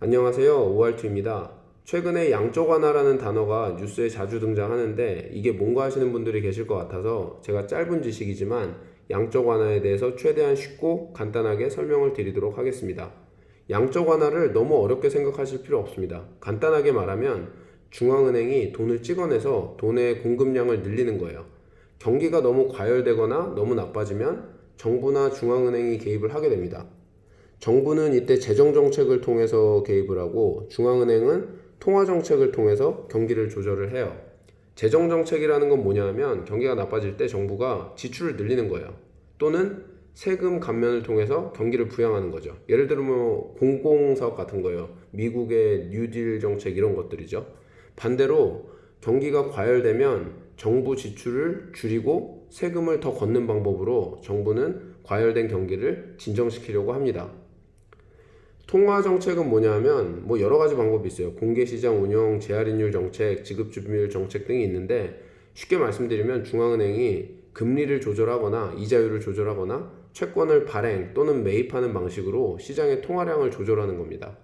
안녕하세요. 오알투입니다. 최근에 양적 완화라는 단어가 뉴스에 자주 등장하는데 이게 뭔가 하시는 분들이 계실 것 같아서 제가 짧은 지식이지만 양적 완화에 대해서 최대한 쉽고 간단하게 설명을 드리도록 하겠습니다. 양적 완화를 너무 어렵게 생각하실 필요 없습니다. 간단하게 말하면 중앙은행이 돈을 찍어내서 돈의 공급량을 늘리는 거예요. 경기가 너무 과열되거나 너무 나빠지면 정부나 중앙은행이 개입을 하게 됩니다. 정부는 이때 재정정책을 통해서 개입을 하고 중앙은행은 통화정책을 통해서 경기를 조절을 해요. 재정정책이라는 건 뭐냐 하면 경기가 나빠질 때 정부가 지출을 늘리는 거예요. 또는 세금 감면을 통해서 경기를 부양하는 거죠. 예를 들면 공공사업 같은 거예요. 미국의 뉴딜 정책 이런 것들이죠. 반대로 경기가 과열되면 정부 지출을 줄이고 세금을 더 걷는 방법으로 정부는 과열된 경기를 진정시키려고 합니다. 통화 정책은 뭐냐면 여러 가지 방법이 있어요. 공개시장 운영, 재할인율 정책, 지급주밀 정책 등이 있는데 쉽게 말씀드리면 중앙은행이 금리를 조절하거나 이자율을 조절하거나 채권을 발행 또는 매입하는 방식으로 시장의 통화량을 조절하는 겁니다.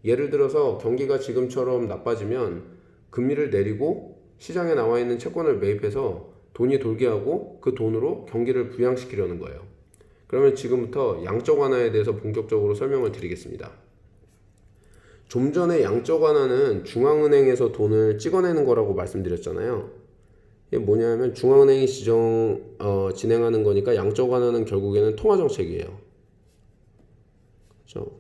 예를 들어서 경기가 지금처럼 나빠지면 금리를 내리고 시장에 나와 있는 채권을 매입해서 돈이 돌게 하고 그 돈으로 경기를 부양시키려는 거예요. 그러면 지금부터 양적 완화에 대해서 본격적으로 설명을 드리겠습니다. 좀 전에 양적 완화는 중앙은행에서 돈을 찍어내는 거라고 말씀드렸잖아요. 이게 뭐냐면 중앙은행이 진행하는 거니까 양적 완화는 결국에는 통화정책이에요. 그렇죠?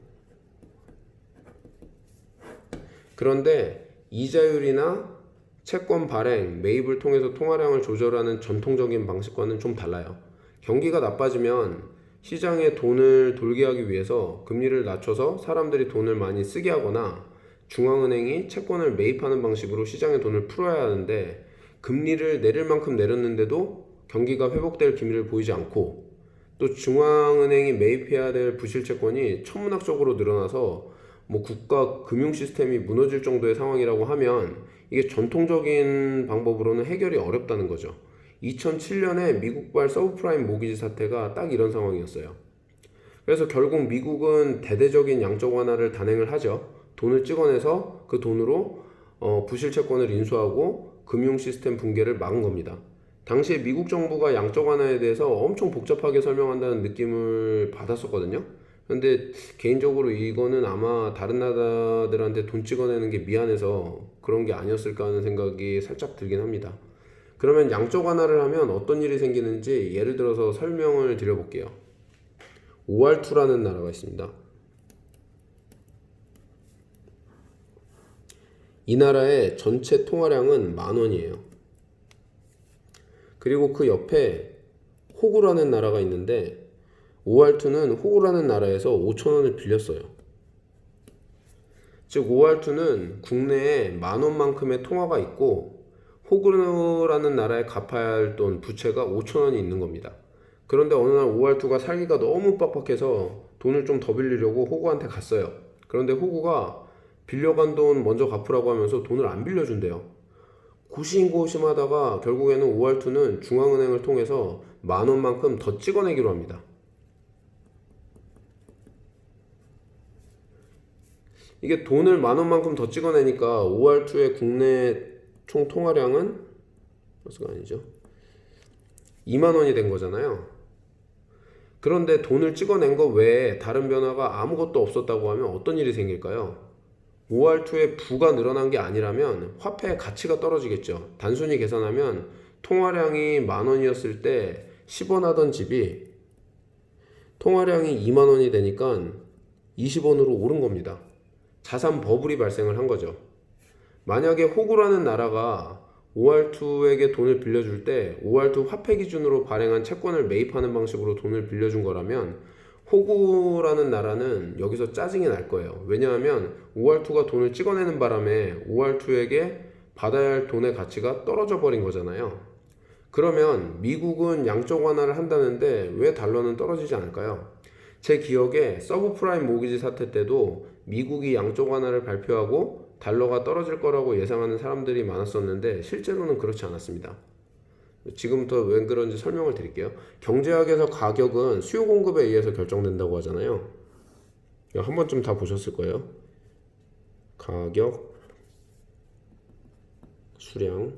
그런데 이자율이나 채권 발행, 매입을 통해서 통화량을 조절하는 전통적인 방식과는 좀 달라요. 경기가 나빠지면 시장에 돈을 돌게 하기 위해서 금리를 낮춰서 사람들이 돈을 많이 쓰게 하거나 중앙은행이 채권을 매입하는 방식으로 시장에 돈을 풀어야 하는데 금리를 내릴 만큼 내렸는데도 경기가 회복될 기미를 보이지 않고 또 중앙은행이 매입해야 될 부실채권이 천문학적으로 늘어나서 국가 금융 시스템이 무너질 정도의 상황이라고 하면 이게 전통적인 방법으로는 해결이 어렵다는 거죠. 2007년에 미국발 서브프라임 모기지 사태가 딱 이런 상황이었어요. 그래서 결국 미국은 대대적인 양적 완화를 단행을 하죠. 돈을 찍어내서 그 돈으로 부실 채권을 인수하고 금융 시스템 붕괴를 막은 겁니다. 당시에 미국 정부가 양적 완화에 대해서 엄청 복잡하게 설명한다는 느낌을 받았었거든요. 근데 개인적으로 이거는 아마 다른 나라들한테 돈 찍어내는 게 미안해서 그런 게 아니었을까 하는 생각이 살짝 들긴 합니다. 그러면 양적 완화를 하면 어떤 일이 생기는지 예를 들어서 설명을 드려볼게요. 오알투라는 나라가 있습니다. 이 나라의 전체 통화량은 10,000원이에요. 그리고 그 옆에 호구라는 나라가 있는데 오알투는 호구라는 나라에서 5,000원을 빌렸어요. 즉 오알투는 국내에 10,000원만큼의 통화가 있고 호구라는 나라에 갚아야 할 돈 부채가 5,000원이 있는 겁니다. 그런데 어느 날 오알투가 살기가 너무 빡빡해서 돈을 좀 더 빌리려고 호구한테 갔어요. 그런데 호구가 빌려간 돈 먼저 갚으라고 하면서 돈을 안 빌려준대요. 고심고심하다가 결국에는 오알투는 중앙은행을 통해서 10,000원만큼 더 찍어내기로 합니다. 이게 돈을 10,000원만큼 더 찍어내니까 오알투의 국내 총 통화량은 벌써가 아니죠. 20,000원이 된 거잖아요. 그런데 돈을 찍어낸 거 외에 다른 변화가 아무것도 없었다고 하면 어떤 일이 생길까요? 오알투의 부가 늘어난 게 아니라면 화폐의 가치가 떨어지겠죠. 단순히 계산하면 통화량이 10,000원이었을 때 10원 하던 집이 통화량이 20,000원이 되니까 20원으로 오른 겁니다. 자산 버블이 발생을 한 거죠. 만약에 호구라는 나라가 오알투에게 돈을 빌려줄 때 오알투 화폐 기준으로 발행한 채권을 매입하는 방식으로 돈을 빌려준 거라면 호구라는 나라는 여기서 짜증이 날 거예요. 왜냐하면 오알투가 돈을 찍어내는 바람에 오알투에게 받아야 할 돈의 가치가 떨어져 버린 거잖아요. 그러면 미국은 양적 완화를 한다는데 왜 달러는 떨어지지 않을까요? 제 기억에 서브프라임 모기지 사태 때도 미국이 양적 완화를 발표하고 달러가 떨어질 거라고 예상하는 사람들이 많았었는데 실제로는 그렇지 않았습니다. 지금부터 왜 그런지 설명을 드릴게요. 경제학에서 가격은 수요 공급에 의해서 결정된다고 하잖아요. 한 번쯤 다 보셨을 거예요. 가격, 수량.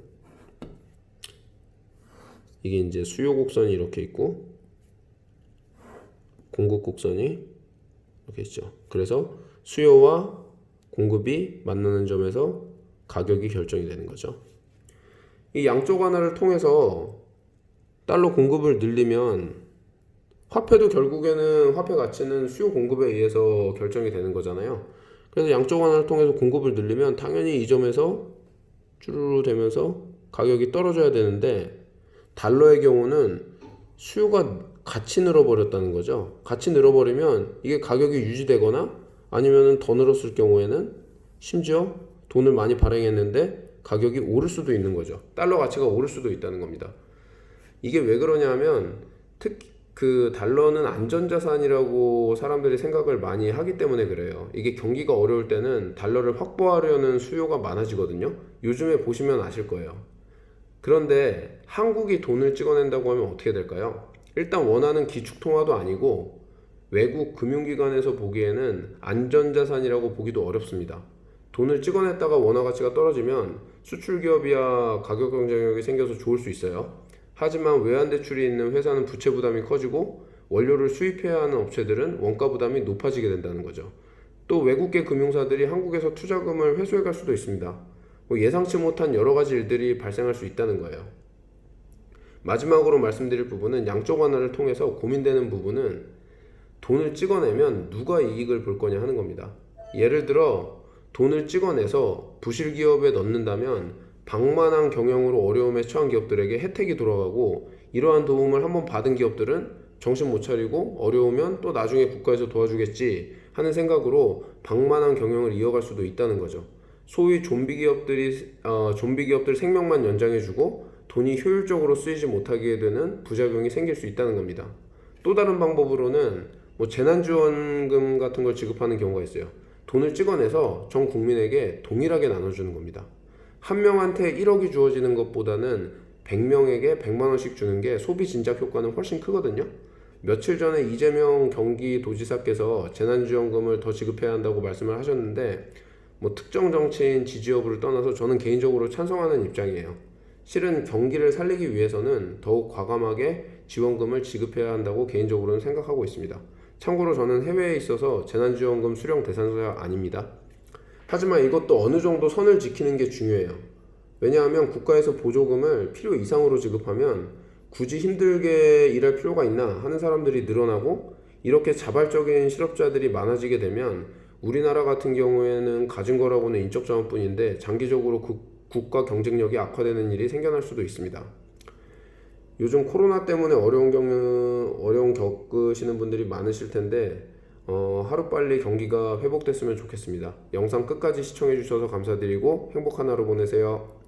이게 이제 수요 곡선이 이렇게 있고 공급 곡선이 이렇게 있죠. 그래서 수요와 공급이 만나는 점에서 가격이 결정이 되는 거죠. 이 양쪽 하나를 통해서 달러 공급을 늘리면 화폐도 결국에는 화폐 가치는 수요 공급에 의해서 결정이 되는 거잖아요. 그래서 양쪽 하나를 통해서 공급을 늘리면 당연히 이 점에서 쭈루루 되면서 가격이 떨어져야 되는데, 달러의 경우는 수요가 같이 늘어버렸다는 거죠. 같이 늘어버리면 이게 가격이 유지되거나 아니면 더 늘었을 경우에는 심지어 돈을 많이 발행했는데 가격이 오를 수도 있는 거죠. 달러 가치가 오를 수도 있다는 겁니다. 이게 왜 그러냐면 특히 그 달러는 안전자산이라고 사람들이 생각을 많이 하기 때문에 그래요. 이게 경기가 어려울 때는 달러를 확보하려는 수요가 많아지거든요. 요즘에 보시면 아실 거예요. 그런데 한국이 돈을 찍어낸다고 하면 어떻게 될까요? 일단 원하는 기축통화도 아니고 외국 금융기관에서 보기에는 안전자산이라고 보기도 어렵습니다. 돈을 찍어냈다가 원화 가치가 떨어지면 수출기업이야 가격 경쟁력이 생겨서 좋을 수 있어요. 하지만 외환대출이 있는 회사는 부채 부담이 커지고 원료를 수입해야 하는 업체들은 원가 부담이 높아지게 된다는 거죠. 또 외국계 금융사들이 한국에서 투자금을 회수해 갈 수도 있습니다. 예상치 못한 여러 가지 일들이 발생할 수 있다는 거예요. 마지막으로 말씀드릴 부분은 양쪽 하나를 통해서 고민되는 부분은 돈을 찍어내면 누가 이익을 볼 거냐 하는 겁니다. 예를 들어 돈을 찍어내서 부실기업에 넣는다면 방만한 경영으로 어려움에 처한 기업들에게 혜택이 돌아가고, 이러한 도움을 한번 받은 기업들은 정신 못 차리고 어려우면 또 나중에 국가에서 도와주겠지 하는 생각으로 방만한 경영을 이어갈 수도 있다는 거죠. 소위 좀비 기업들 생명만 연장해주고 돈이 효율적으로 쓰이지 못하게 되는 부작용이 생길 수 있다는 겁니다. 또 다른 방법으로는 재난지원금 같은 걸 지급하는 경우가 있어요. 돈을 찍어내서 전 국민에게 동일하게 나눠주는 겁니다. 한 명한테 1억이 주어지는 것보다는 100명에게 100만 원씩 주는 게 소비 진작 효과는 훨씬 크거든요. 며칠 전에 이재명 경기도지사께서 재난지원금을 더 지급해야 한다고 말씀을 하셨는데, 특정 정치인 지지 여부를 떠나서 저는 개인적으로 찬성하는 입장이에요. 실은 경기를 살리기 위해서는 더욱 과감하게 지원금을 지급해야 한다고 개인적으로는 생각하고 있습니다. 참고로 저는 해외에 있어서 재난지원금 수령 대상자 아닙니다. 하지만 이것도 어느 정도 선을 지키는 게 중요해요. 왜냐하면 국가에서 보조금을 필요 이상으로 지급하면 굳이 힘들게 일할 필요가 있나 하는 사람들이 늘어나고, 이렇게 자발적인 실업자들이 많아지게 되면 우리나라 같은 경우에는 가진 거라고는 인적 자원뿐인데 장기적으로 국가 경쟁력이 악화되는 일이 생겨날 수도 있습니다. 요즘 코로나 때문에 어려움 겪으시는 분들이 많으실 텐데 하루빨리 경기가 회복됐으면 좋겠습니다. 영상 끝까지 시청해 주셔서 감사드리고 행복한 하루 보내세요.